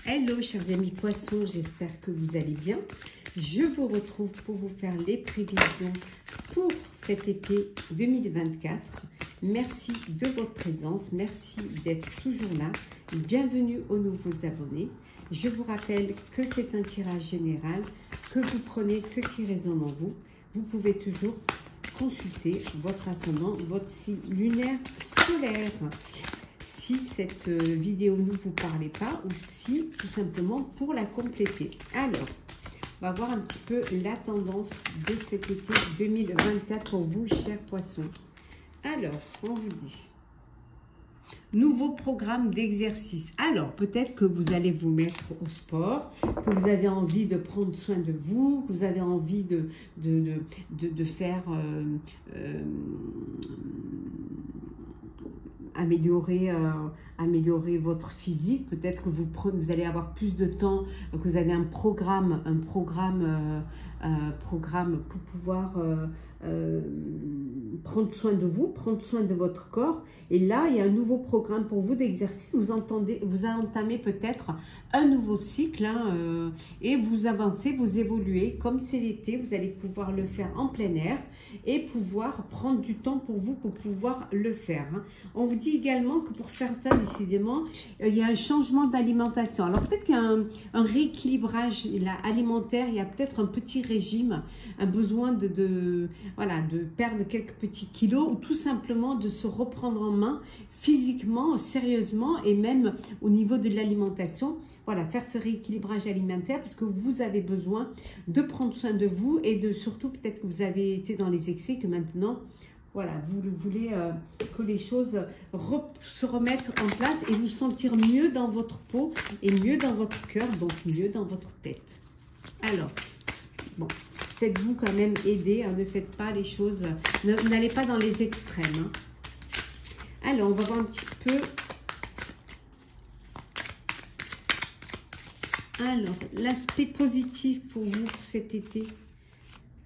Hello chers amis poissons, j'espère que vous allez bien. Je vous retrouve pour vous faire les prévisions pour cet été 2024. Merci de votre présence, merci d'être toujours là. Bienvenue aux nouveaux abonnés. Je vous rappelle que c'est un tirage général, que vous prenez ce qui résonne en vous. Vous pouvez toujours consulter votre ascendant, votre signe lunaire solaire. Si cette vidéo ne vous parlait pas ou si tout simplement pour la compléter. Alors, on va voir un petit peu la tendance de cet été 2024 pour vous, chers poissons. Alors, on vous dit, nouveau programme d'exercice. Alors, peut-être que vous allez vous mettre au sport, que vous avez envie de prendre soin de vous, que vous avez envie de faire... améliorer votre physique. Peut-être que vous allez avoir plus de temps, que vous avez un programme pour pouvoir prendre soin de vous, prendre soin de votre corps. Et là, il y a un nouveau programme pour vous d'exercice. Vous entamez peut-être un nouveau cycle et vous avancez, vous évoluez. Comme c'est l'été, vous allez pouvoir le faire en plein air et pouvoir prendre du temps pour vous pour pouvoir le faire. On vous dit également que pour certains, décidément, il y a un changement d'alimentation. Alors peut-être qu'il y a un rééquilibrage alimentaire, il y a peut-être un petit régime, un besoin de perdre quelques petits kilos ou tout simplement de se reprendre en main physiquement, sérieusement et même au niveau de l'alimentation. Voilà, faire ce rééquilibrage alimentaire parce que vous avez besoin de prendre soin de vous et de surtout peut-être que vous avez été dans les excès, que maintenant, voilà, vous voulez que les choses se remettent en place et vous sentir mieux dans votre peau et mieux dans votre cœur, donc mieux dans votre tête. Alors, bon, faites-vous quand même aider, ne faites pas les choses, n'allez pas dans les extrêmes. Alors, on va voir un petit peu. Alors, l'aspect positif pour vous pour cet été.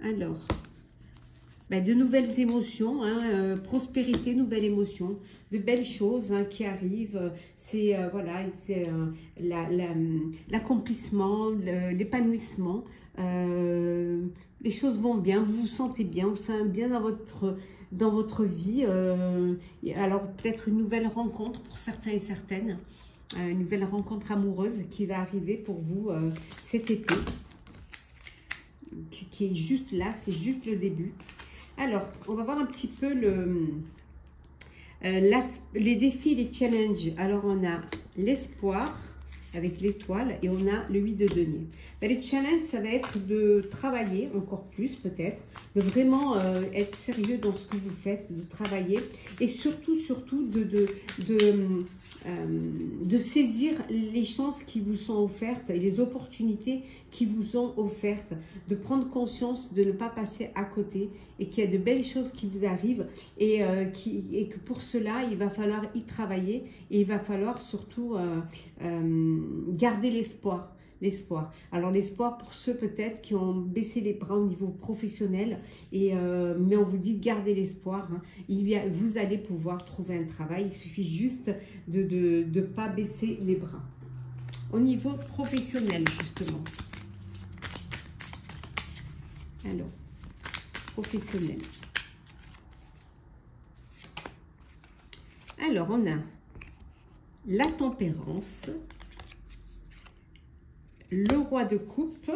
Alors, de nouvelles émotions, prospérité, nouvelles émotions, de belles choses qui arrivent. C'est l'accomplissement, l'épanouissement. Les choses vont bien, vous vous sentez bien, vous sentez bien dans votre vie. Alors peut-être une nouvelle rencontre pour certains et certaines, une nouvelle rencontre amoureuse qui va arriver pour vous cet été, qui est juste là, c'est juste le début. Alors, on va voir un petit peu les défis, les challenges. Alors, on a l'espoir avec l'étoile et on a le 8 de denier. Les challenges, ça va être de travailler encore plus peut-être, de vraiment être sérieux dans ce que vous faites, de travailler et surtout de saisir les chances qui vous sont offertes et les opportunités qui vous sont offertes, de prendre conscience de ne pas passer à côté et qu'il y a de belles choses qui vous arrivent et que pour cela, il va falloir y travailler et il va falloir surtout garder l'espoir. Alors l'espoir pour ceux peut-être qui ont baissé les bras au niveau professionnel, mais on vous dit gardez l'espoir. Vous allez pouvoir trouver un travail, il suffit juste de ne pas baisser les bras. Au niveau professionnel justement. Alors, professionnel. Alors on a la tempérance, le roi de coupe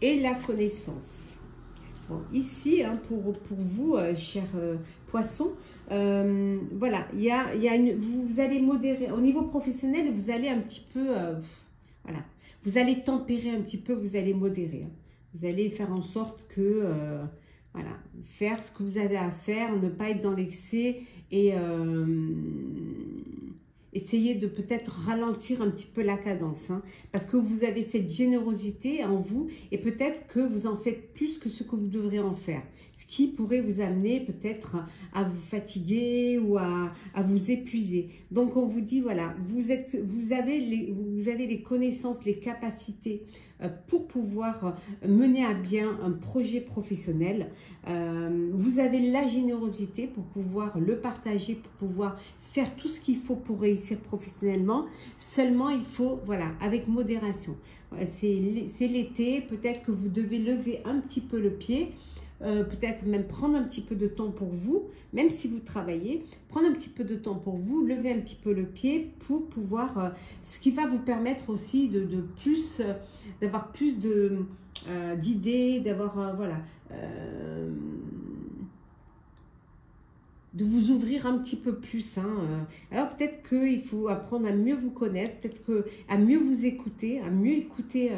et la connaissance. Bon, ici, pour vous, chers poissons, voilà, vous allez modérer. Au niveau professionnel, vous allez un petit peu, voilà, vous allez tempérer un petit peu, vous allez modérer. Vous allez faire en sorte que, voilà, faire ce que vous avez à faire, ne pas être dans l'excès et essayez de peut-être ralentir un petit peu la cadence, parce que vous avez cette générosité en vous et peut-être que vous en faites plus que ce que vous devrez en faire. Ce qui pourrait vous amener peut-être à vous fatiguer ou à vous épuiser. Donc on vous dit, voilà, vous avez les connaissances, les capacités pour pouvoir mener à bien un projet professionnel. Vous avez la générosité pour pouvoir le partager, pour pouvoir faire tout ce qu'il faut pour réussir professionnellement. Seulement, il faut, voilà, avec modération. C'est l'été, peut-être que vous devez lever un petit peu le pied. Peut-être même prendre un petit peu de temps pour vous, même si vous travaillez, prendre un petit peu de temps pour vous, lever un petit peu le pied pour pouvoir, ce qui va vous permettre aussi d'avoir plus d'idées, d'avoir, voilà, de vous ouvrir un petit peu plus. Alors peut-être qu'il faut apprendre à mieux vous connaître, peut-être à mieux vous écouter, à mieux écouter,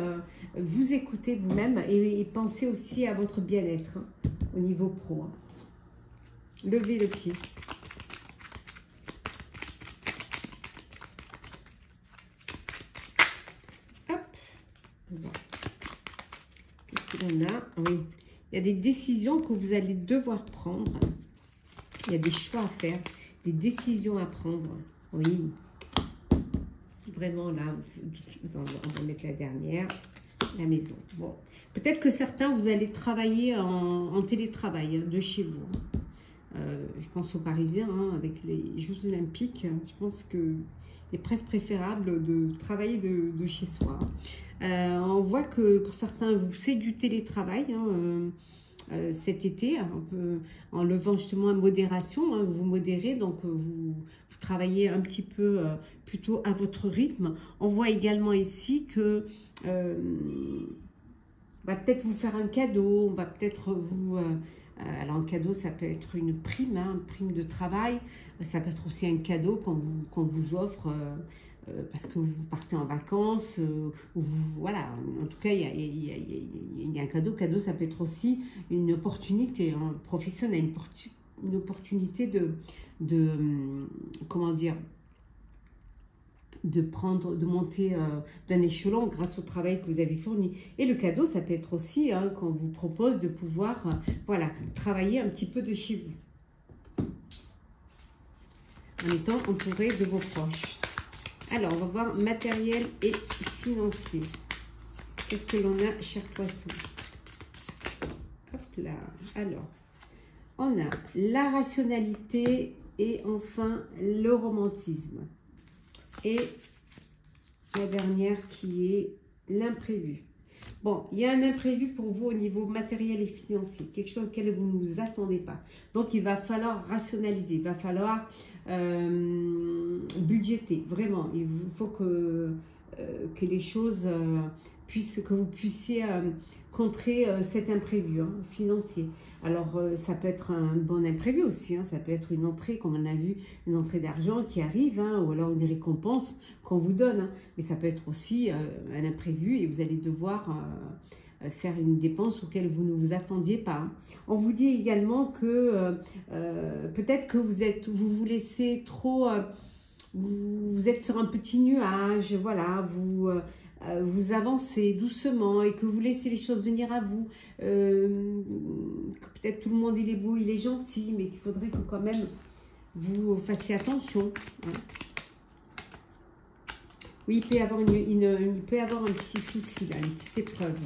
vous écouter vous-même et penser aussi à votre bien-être au niveau pro. Levez le pied. Hop. Bon. Qu'est-ce qu'il en a? Oui. Il y a des décisions que vous allez devoir prendre. Il y a des choix à faire, des décisions à prendre. Oui. Vraiment là, on va mettre la dernière, la maison. Bon. Peut-être que certains, vous allez travailler en télétravail de chez vous. Je pense aux Parisiens, avec les Jeux Olympiques. Je pense qu'il est presque préférable de travailler de chez soi. On voit que pour certains, c'est du télétravail. Cet été, en levant justement en modération, vous modérez, donc vous travaillez un petit peu plutôt à votre rythme. On voit également ici que on va peut-être vous faire un cadeau, on va peut-être vous... alors un cadeau, ça peut être une prime, une prime de travail, ça peut être aussi un cadeau qu'on vous offre parce que vous partez en vacances, ou voilà, en tout cas, il y a un cadeau. Cadeau, ça peut être aussi une opportunité professionnelle, une opportunité comment dire, de monter d'un échelon grâce au travail que vous avez fourni. Et le cadeau, ça peut être aussi qu'on vous propose de pouvoir, voilà, travailler un petit peu de chez vous, en étant entouré de vos proches. Alors, on va voir matériel et financier. Qu'est-ce que l'on a, cher poisson? Hop là. Alors, on a la rationalité et enfin le romantisme. Et la dernière qui est l'imprévu. Bon, il y a un imprévu pour vous au niveau matériel et financier, quelque chose auquel vous ne vous attendez pas. Donc, il va falloir rationaliser, il va falloir budgéter, vraiment. Il faut que les choses que vous puissiez contrer cet imprévu financier. Alors, ça peut être un bon imprévu aussi, ça peut être une entrée, comme on a vu, une entrée d'argent qui arrive, ou alors une récompense qu'on vous donne. Mais ça peut être aussi un imprévu et vous allez devoir faire une dépense auquel vous ne vous attendiez pas. On vous dit également que peut-être que vous laissez trop, vous êtes sur un petit nuage, voilà, vous avancez doucement et que vous laissez les choses venir à vous, que peut-être tout le monde il est beau, il est gentil, mais qu'il faudrait que quand même vous fassiez attention. Oui, il peut y avoir, il peut y avoir un petit souci là, une petite épreuve.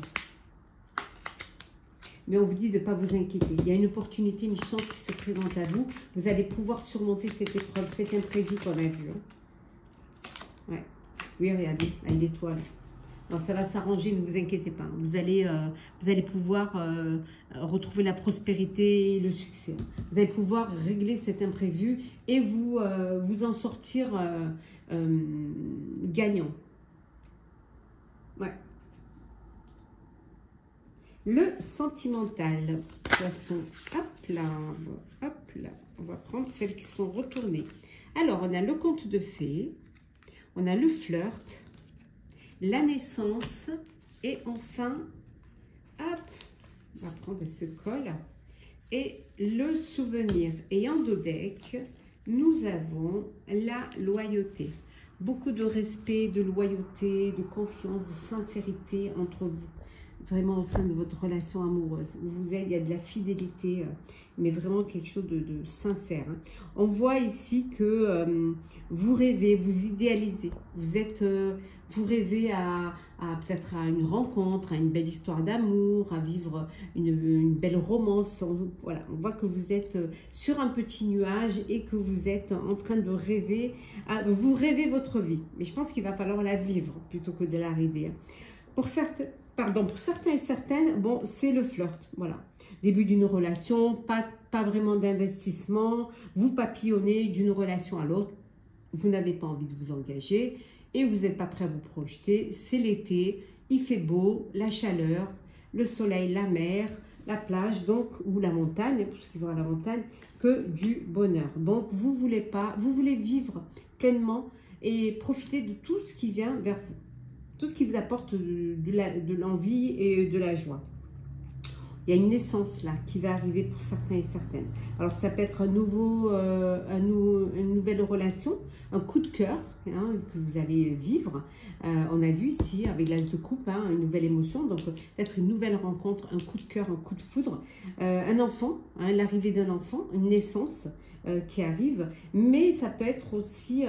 Mais on vous dit de ne pas vous inquiéter. Il y a une opportunité, une chance qui se présente à vous. Vous allez pouvoir surmonter cette épreuve, cet imprévu qu'on a vu. Ouais. Oui, regardez, là, l'étoile. Non, ça va s'arranger, ne vous inquiétez pas. Vous allez pouvoir retrouver la prospérité et le succès. Vous allez pouvoir régler cet imprévu et vous en sortir gagnant. Ouais. Le sentimental, poisson, hop là, on va prendre celles qui sont retournées. Alors, on a le conte de fées, on a le flirt, la naissance et enfin, hop, on va prendre ce col et le souvenir. Et en dos deck, nous avons la loyauté. Beaucoup de respect, de loyauté, de confiance, de sincérité entre vous. vraiment au sein de votre relation amoureuse. Il y a de la fidélité, mais vraiment quelque chose de sincère. Hein. On voit ici que vous rêvez, vous idéalisez, vous rêvez à peut-être à une rencontre, à une belle histoire d'amour, à vivre une belle romance. Voilà, on voit que vous êtes sur un petit nuage et que vous êtes en train de rêver, vous rêvez votre vie. Mais je pense qu'il va falloir la vivre plutôt que de la rêver. Pour certains et certaines, bon, c'est le flirt, voilà. Début d'une relation, pas vraiment d'investissement, vous papillonnez d'une relation à l'autre, vous n'avez pas envie de vous engager et vous n'êtes pas prêt à vous projeter. C'est l'été, il fait beau, la chaleur, le soleil, la mer, la plage, donc, ou la montagne, pour ceux qui vont à la montagne, que du bonheur. Donc, vous voulez vivre pleinement et profiter de tout ce qui vient vers vous. Tout ce qui vous apporte de l'envie et de la joie. Il y a une naissance là qui va arriver pour certains et certaines. Alors ça peut être une nouvelle relation, un coup de cœur hein, que vous allez vivre. On a vu ici avec l'âge de coupe, hein, une nouvelle émotion, donc peut-être une nouvelle rencontre, un coup de cœur, un coup de foudre. Un enfant, hein, l'arrivée d'un enfant, une naissance qui arrive. Mais ça peut être aussi,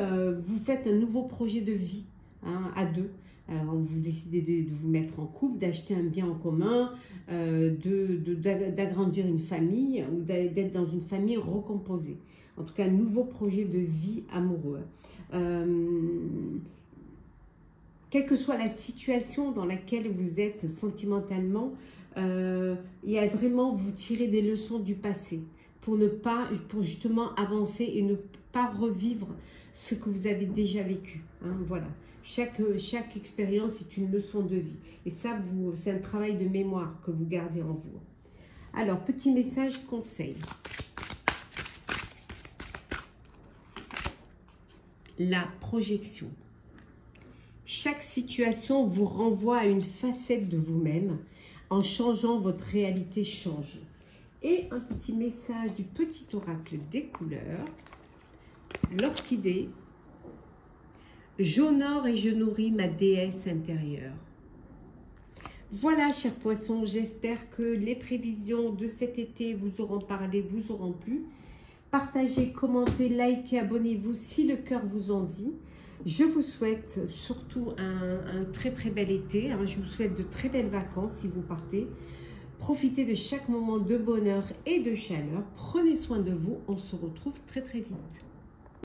vous faites un nouveau projet de vie hein, à deux. Vous décidez de vous mettre en couple, d'acheter un bien en commun, d'agrandir une famille ou d'être dans une famille recomposée. En tout cas, un nouveau projet de vie amoureux. Quelle que soit la situation dans laquelle vous êtes sentimentalement, il y a vraiment vous tirer des leçons du passé pour justement avancer et ne pas revivre ce que vous avez déjà vécu. Hein, voilà. Chaque expérience est une leçon de vie. Et ça, c'est un travail de mémoire que vous gardez en vous. Alors, petit message conseil. La projection. Chaque situation vous renvoie à une facette de vous-même. En changeant, votre réalité change. Et un petit message du petit oracle des couleurs. L'orchidée. J'honore et je nourris ma déesse intérieure. Voilà, chers poissons, j'espère que les prévisions de cet été vous auront parlé, vous auront plu. Partagez, commentez, likez, abonnez-vous si le cœur vous en dit. Je vous souhaite surtout un très très bel été. Je vous souhaite de très belles vacances si vous partez. Profitez de chaque moment de bonheur et de chaleur. Prenez soin de vous. On se retrouve très très vite.